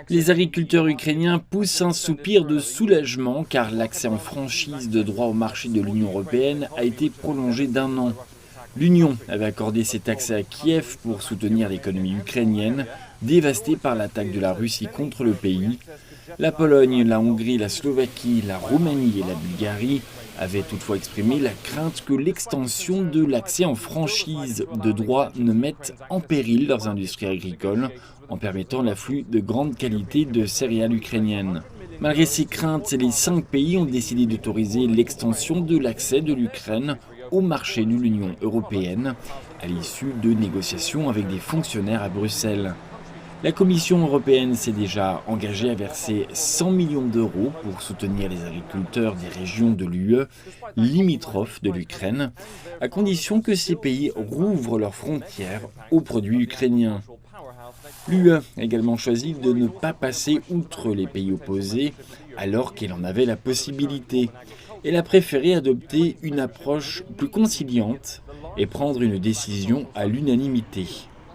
Les agriculteurs ukrainiens poussent un soupir de soulagement car l'accès en franchise de droit au marché de l'Union européenne a été prolongé d'1 an. L'Union avait accordé cet accès à Kiev pour soutenir l'économie ukrainienne, dévastée par l'attaque de la Russie contre le pays. La Pologne, la Hongrie, la Slovaquie, la Roumanie et la Bulgarie avaient toutefois exprimé la crainte que l'extension de l'accès en franchise de droit ne mette en péril leurs industries agricoles en permettant l'afflux de grande qualité de céréales ukrainiennes. Malgré ces craintes, les 5 pays ont décidé d'autoriser l'extension de l'accès de l'Ukraine au marché de l'Union européenne, à l'issue de négociations avec des fonctionnaires à Bruxelles. La Commission européenne s'est déjà engagée à verser 100 millions d'euros pour soutenir les agriculteurs des régions de l'UE limitrophes de l'Ukraine, à condition que ces pays rouvrent leurs frontières aux produits ukrainiens. L'UE a également choisi de ne pas passer outre les pays opposés alors qu'elle en avait la possibilité. Elle a préféré adopter une approche plus conciliante et prendre une décision à l'unanimité.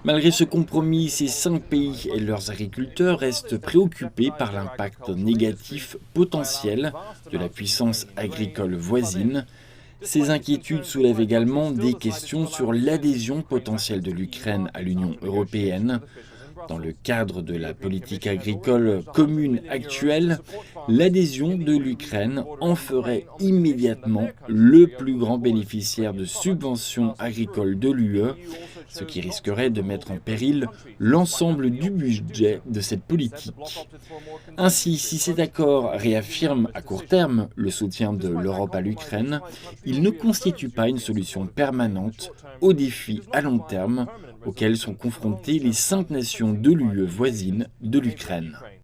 Malgré ce compromis, ces 5 pays et leurs agriculteurs restent préoccupés par l'impact négatif potentiel de la puissance agricole voisine. Ces inquiétudes soulèvent également des questions sur l'adhésion potentielle de l'Ukraine à l'Union européenne. Dans le cadre de la politique agricole commune actuelle, l'adhésion de l'Ukraine en ferait immédiatement le plus grand bénéficiaire de subventions agricoles de l'UE, ce qui risquerait de mettre en péril l'ensemble du budget de cette politique. Ainsi, si cet accord réaffirme à court terme le soutien de l'Europe à l'Ukraine, il ne constitue pas une solution permanente aux défis à long terme auxquels sont confrontées les 5 nations de l'UE voisines de l'Ukraine.